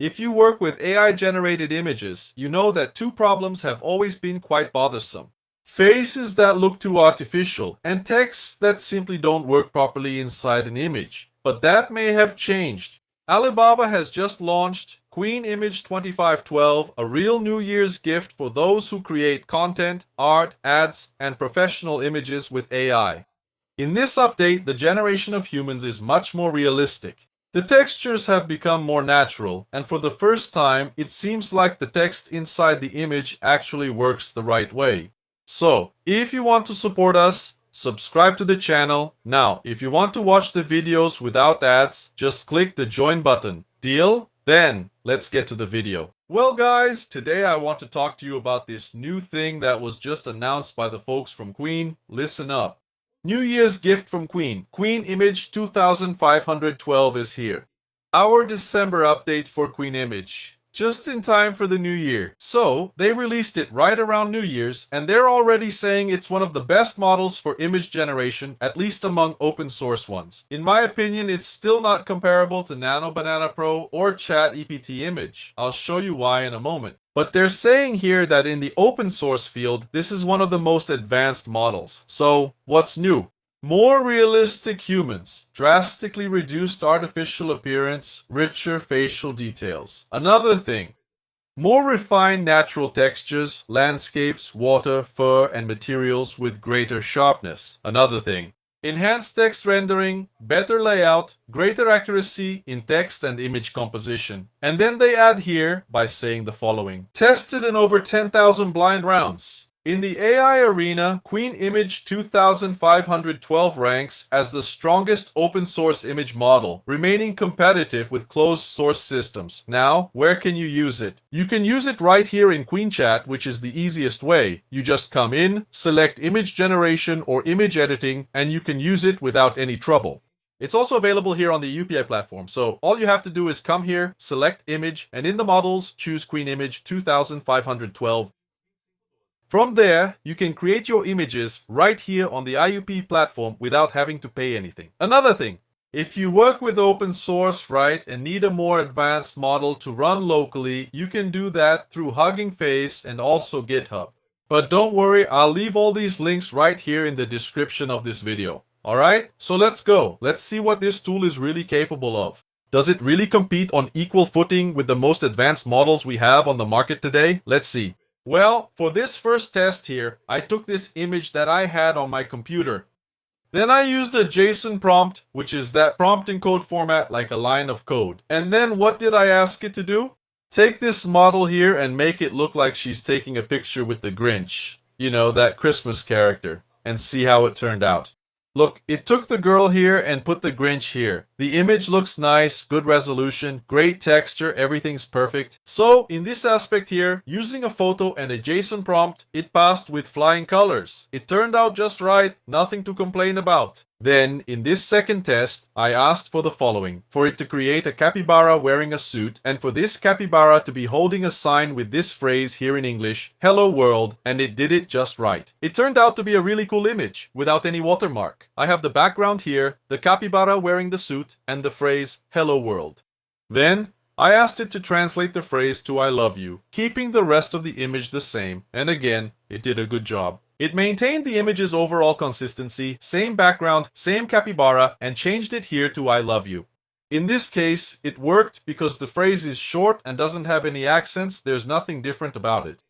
If you work with AI-generated images, you know that two problems have always been quite bothersome. Faces that look too artificial, and texts that simply don't work properly inside an image. But that may have changed. Alibaba has just launched Queen Image 2512, a real New Year's gift for those who create content, art, ads, and professional images with AI. In this update, the generation of humans is much more realistic. The textures have become more natural, and for the first time, it seems like the text inside the image actually works the right way. So, if you want to support us, subscribe to the channel. Now, if you want to watch the videos without ads, just click the join button. Deal? Then, let's get to the video. Well guys, today I want to talk to you about this new thing that was just announced by the folks from Queen. Listen up. New Year's gift from Queen. Queen Image 2512 is here. Our December update for Queen Image. Just in time for the new year. So, they released it right around New Year's, and they're already saying it's one of the best models for image generation, at least among open source ones. In my opinion, it's still not comparable to Nano Banana Pro or ChatGPT Image. I'll show you why in a moment. But they're saying here that in the open source field, this is one of the most advanced models. So, what's new? More realistic humans, drastically reduced artificial appearance, richer facial details. Another thing, more refined natural textures, landscapes, water, fur, and materials with greater sharpness. Another thing, enhanced text rendering, better layout, greater accuracy in text and image composition. And then they add here by saying the following. Tested in over 10,000 blind rounds. In the AI arena, Queen Image 2512 ranks as the strongest open source image model, remaining competitive with closed source systems. Now, where can you use it? You can use it right here in Queen Chat, which is the easiest way. You just come in, select image generation or image editing, and you can use it without any trouble. It's also available here on the UPI platform, so all you have to do is come here, select image, and in the models, choose Queen Image 2512. From there, you can create your images right here on the IUP platform without having to pay anything. Another thing, if you work with open source, right, and need a more advanced model to run locally, you can do that through Hugging Face and also GitHub. But don't worry, I'll leave all these links right here in the description of this video. Alright, so let's go. Let's see what this tool is really capable of. Does it really compete on equal footing with the most advanced models we have on the market today? Let's see. Well, for this first test here, I took this image that I had on my computer. Then I used a JSON prompt, which is that prompt in code format like a line of code. And then what did I ask it to do? Take this model here and make it look like she's taking a picture with the Grinch. You know, that Christmas character. And see how it turned out. Look, it took the girl here and put the Grinch here. The image looks nice, good resolution, great texture, everything's perfect. So, in this aspect here, using a photo and a JSON prompt, it passed with flying colors. It turned out just right, nothing to complain about. Then, in this second test, I asked for the following. For it to create a capybara wearing a suit, and for this capybara to be holding a sign with this phrase here in English, "Hello World," and it did it just right. It turned out to be a really cool image, without any watermark. I have the background here, the capybara wearing the suit, and the phrase, "Hello World." Then, I asked it to translate the phrase to "I love you," keeping the rest of the image the same, and again, it did a good job. It maintained the image's overall consistency, same background, same capybara, and changed it here to "I love you." In this case, it worked because the phrase is short and doesn't have any accents. There's nothing different about it.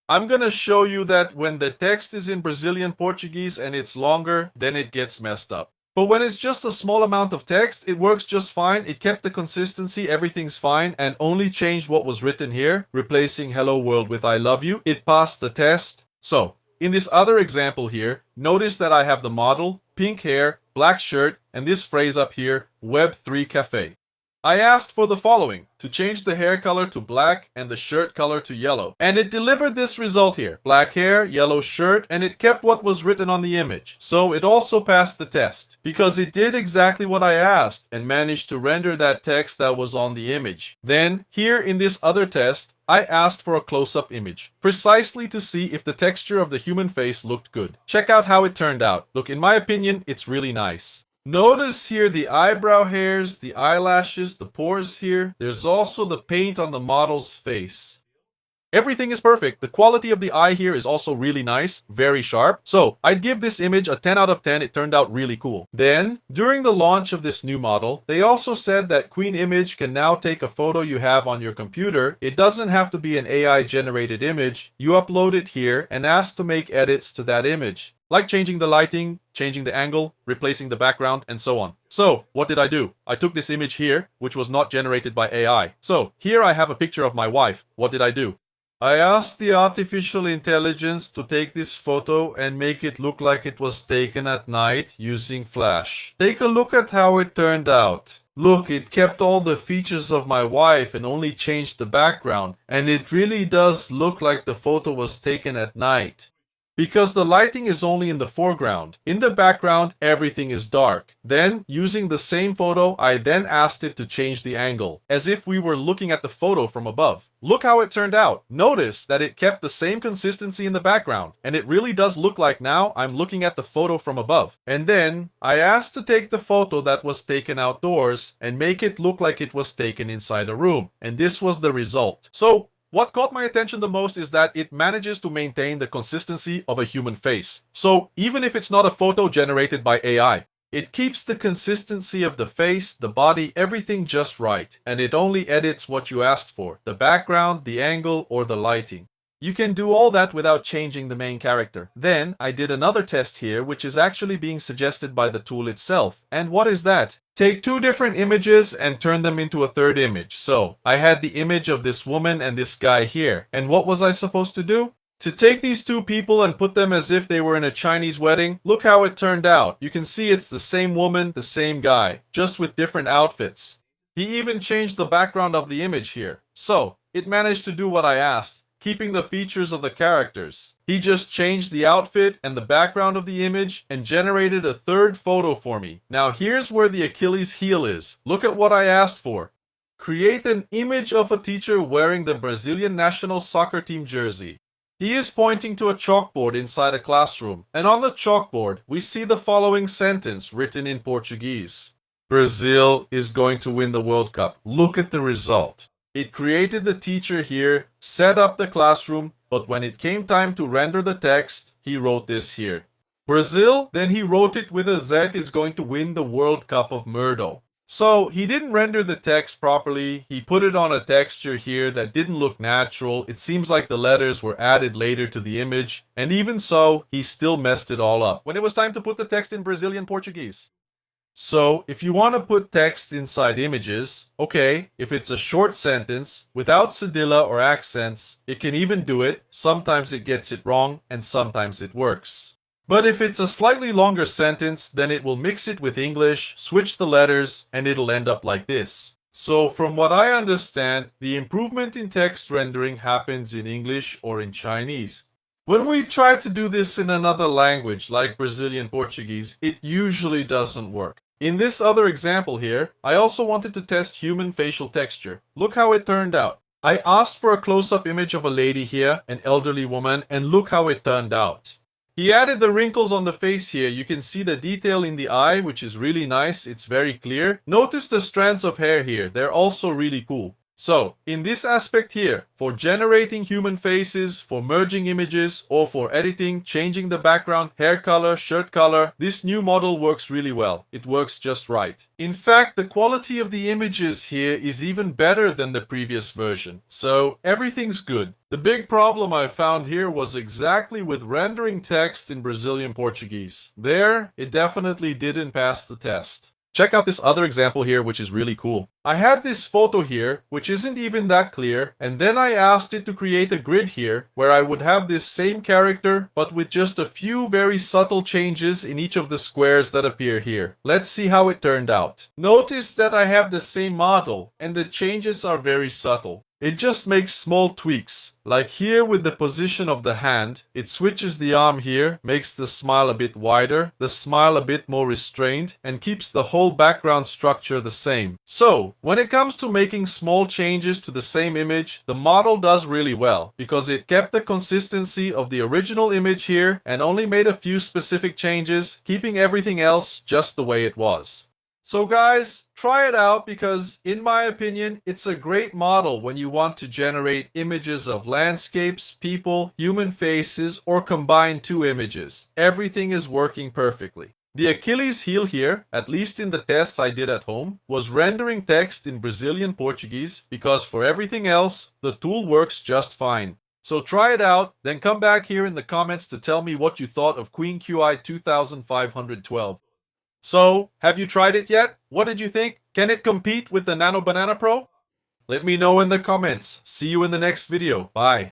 I'm gonna show you that when the text is in Brazilian Portuguese and it's longer, then it gets messed up. But when it's just a small amount of text, it works just fine. It kept the consistency, everything's fine, and only changed what was written here, replacing "Hello World" with "I love you." It passed the test. So, in this other example here, notice that I have the model, pink hair, black shirt, and this phrase up here, Web3 Cafe. I asked for the following, to change the hair color to black and the shirt color to yellow. And it delivered this result here. Black hair, yellow shirt, and it kept what was written on the image. So it also passed the test, because it did exactly what I asked and managed to render that text that was on the image. Then, here in this other test, I asked for a close-up image, precisely to see if the texture of the human face looked good. Check out how it turned out. Look, in my opinion, it's really nice. Notice here the eyebrow hairs, the eyelashes, the pores here. There's also the paint on the model's face. Everything is perfect. The quality of the eye here is also really nice, very sharp. So I'd give this image a 10 out of 10. It turned out really cool. Then, during the launch of this new model, they also said that Queen Image can now take a photo you have on your computer. It doesn't have to be an AI generated image. You upload it here and ask to make edits to that image, like changing the lighting, changing the angle, replacing the background, and so on. So, what did I do? I took this image here, which was not generated by AI. So, here I have a picture of my wife. What did I do? I asked the artificial intelligence to take this photo and make it look like it was taken at night using Flash. Take a look at how it turned out. Look, it kept all the features of my wife and only changed the background. And it really does look like the photo was taken at night, because the lighting is only in the foreground. In the background, everything is dark. Then, using the same photo, I then asked it to change the angle, as if we were looking at the photo from above. Look how it turned out. Notice that it kept the same consistency in the background, and it really does look like now I'm looking at the photo from above. And then, I asked to take the photo that was taken outdoors and make it look like it was taken inside a room. And this was the result. So, what caught my attention the most is that it manages to maintain the consistency of a human face. So even if it's not a photo generated by AI, it keeps the consistency of the face, the body, everything just right. And it only edits what you asked for, the background, the angle, or the lighting. You can do all that without changing the main character. Then, I did another test here, which is actually being suggested by the tool itself. And what is that? Take two different images and turn them into a third image. So, I had the image of this woman and this guy here. And what was I supposed to do? To take these two people and put them as if they were in a Chinese wedding. Look how it turned out. You can see it's the same woman, the same guy, just with different outfits. He even changed the background of the image here. So, it managed to do what I asked, keeping the features of the characters. He just changed the outfit and the background of the image and generated a third photo for me. Now here's where the Achilles heel is. Look at what I asked for. Create an image of a teacher wearing the Brazilian national soccer team jersey. He is pointing to a chalkboard inside a classroom, and on the chalkboard we see the following sentence written in Portuguese. Brazil is going to win the World Cup. Look at the result. It created the teacher here, set up the classroom, but when it came time to render the text, he wrote this here. Brazil, then he wrote it with a Z, is going to win the World Cup of Murdo. So he didn't render the text properly. He put it on a texture here that didn't look natural. It seems like the letters were added later to the image. And even so, he still messed it all up when it was time to put the text in Brazilian Portuguese. So, if you want to put text inside images, okay, if it's a short sentence, without cedilla or accents, it can even do it. Sometimes it gets it wrong, and sometimes it works. But if it's a slightly longer sentence, then it will mix it with English, switch the letters, and it'll end up like this. So, from what I understand, the improvement in text rendering happens in English or in Chinese. When we try to do this in another language, like Brazilian Portuguese, it usually doesn't work. In this other example here, I also wanted to test human facial texture. Look how it turned out. I asked for a close-up image of a lady here, an elderly woman, and look how it turned out. He added the wrinkles on the face here. You can see the detail in the eye, which is really nice. It's very clear. Notice the strands of hair here. They're also really cool. So, in this aspect here, for generating human faces, for merging images, or for editing, changing the background, hair color, shirt color, this new model works really well. It works just right. In fact, the quality of the images here is even better than the previous version. So, everything's good. The big problem I found here was exactly with rendering text in Brazilian Portuguese. There, it definitely didn't pass the test. Check out this other example here, which is really cool. I had this photo here, which isn't even that clear, and then I asked it to create a grid here, where I would have this same character, but with just a few very subtle changes in each of the squares that appear here. Let's see how it turned out. Notice that I have the same model, and the changes are very subtle. It just makes small tweaks. Like here with the position of the hand, it switches the arm here, makes the smile a bit wider, the smile a bit more restrained, and keeps the whole background structure the same. So, when it comes to making small changes to the same image, the model does really well, because it kept the consistency of the original image here and only made a few specific changes, keeping everything else just the way it was. So guys, try it out because, in my opinion, it's a great model when you want to generate images of landscapes, people, human faces, or combine two images. Everything is working perfectly. The Achilles heel here, at least in the tests I did at home, was rendering text in Brazilian Portuguese because for everything else, the tool works just fine. So try it out, then come back here in the comments to tell me what you thought of Queen QI 2512. So, have you tried it yet? What did you think? Can it compete with the Nano Banana Pro? Let me know in the comments. See you in the next video. Bye.